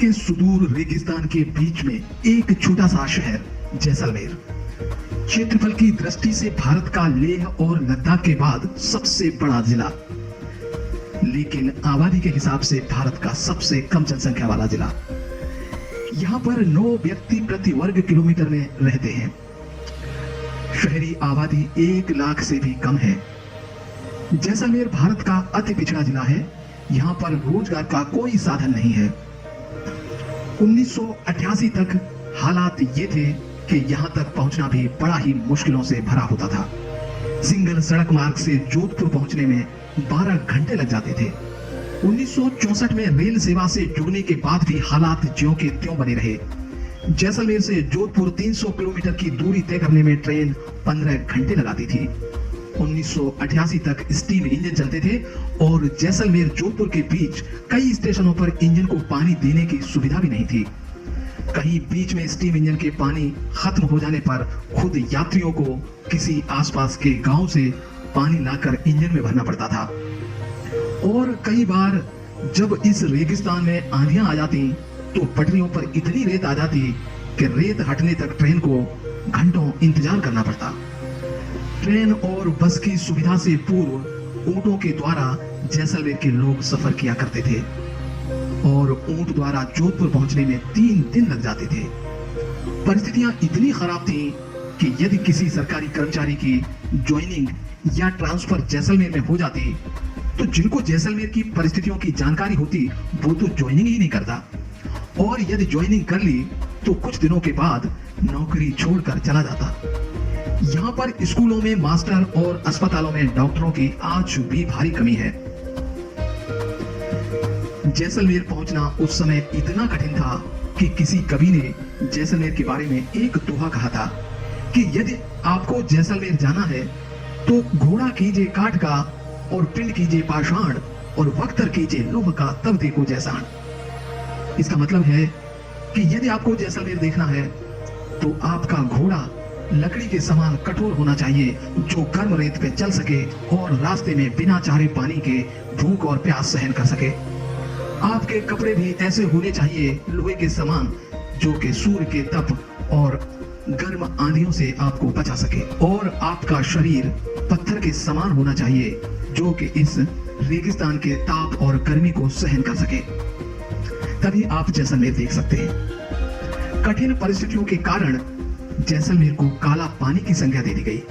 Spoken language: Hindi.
के सुदूर रेगिस्तान के बीच में एक छोटा सा शहर जैसलमेर, क्षेत्रफल की दृष्टि से भारत का लेह और लद्दाख के बाद सबसे बड़ा जिला, लेकिन आबादी के हिसाब से भारत का सबसे कम जनसंख्या वाला जिला। यहाँ पर 9 व्यक्ति प्रति वर्ग किलोमीटर में रहते हैं। शहरी आबादी 1 लाख से भी कम है। जैसलमेर भारत का अति पिछड़ा जिला है। यहाँ पर रोजगार का कोई साधन नहीं है। 1988 तक हालात ये थे कि यहाँ तक पहुंचना भी बड़ा ही मुश्किलों से भरा होता था। सिंगल सड़क मार्ग से जोधपुर पहुंचने में 12 घंटे लग जाते थे। 1964 में रेल सेवा से जुड़ने के बाद भी हालात ज्यों के त्यों बने रहे। जैसलमेर से जोधपुर 300 किलोमीटर की दूरी तय करने में ट्रेन 15 घंटे लगाती थी। 1988 तक स्टीम इंजन चलते थे और जैसलमेर जोधपुर के बीच कई स्टेशनों पर इंजन को पानी देने की सुविधा भी नहीं थी। कहीं बीच में स्टीम इंजन के पानी खत्म हो जाने पर खुद यात्रियों को किसी आसपास के गांव से पानी लाकर इंजन में भरना पड़ता था। और कई बार जब इस रेगिस्तान में आंधियां आ जाती तो पटरियों पर इतनी रेत आ जाती कि रेत हटने तक ट्रेन को घंटों इंतजार करना पड़ता। ट्रेन और बस की सुविधा से पूर्व ऊंटों के द्वारा जैसलमेर के लोग सफर किया करते थे और ऊंट द्वारा जोधपुर पहुंचने में 3 दिन लग जाते थे। परिस्थितियां इतनी खराब थीं कि यदि किसी सरकारी कर्मचारी की ज्वाइनिंग या ट्रांसफर जैसलमेर में हो जाती तो जिनको जैसलमेर की परिस्थितियों की जानकारी होती वो तो ज्वाइनिंग ही नहीं करता, और यदि ज्वाइनिंग कर ली तो कुछ दिनों के बाद नौकरी छोड़कर चला जाता। यहाँ पर स्कूलों में मास्टर और अस्पतालों में डॉक्टरों की आज भी भारी कमी है। जैसलमेर पहुंचना उस समय इतना कठिन था कि किसी कवि ने जैसलमेर के बारे में एक दोहा कहा था कि यदि आपको जैसलमेर जाना है तो घोड़ा कीजिए काठ का और पिंड कीजिए पाषाण और वक्तर कीजिए लोह का तब देखो जैसान। इसका मतलब है कि यदि आपको जैसलमेर देखना है तो आपका घोड़ा लकड़ी के समान कठोर होना चाहिए जो गर्म रेत पे चल सके और रास्ते में बिना चारे पानी के भूख और प्यास सहन कर सके। आपके कपड़े भी ऐसे होने चाहिए लोहे के समान जो कि सूर्य के तप और गर्म आंधियों से आपको बचा सके, और आपका शरीर पत्थर के समान होना चाहिए जो कि इस रेगिस्तान के ताप और गर्मी को सहन कर सके। तभी आप जैसलमेर देख सकते हैं। कठिन परिस्थितियों के कारण जैसलमेर को काला पानी की संज्ञा दे दी गई।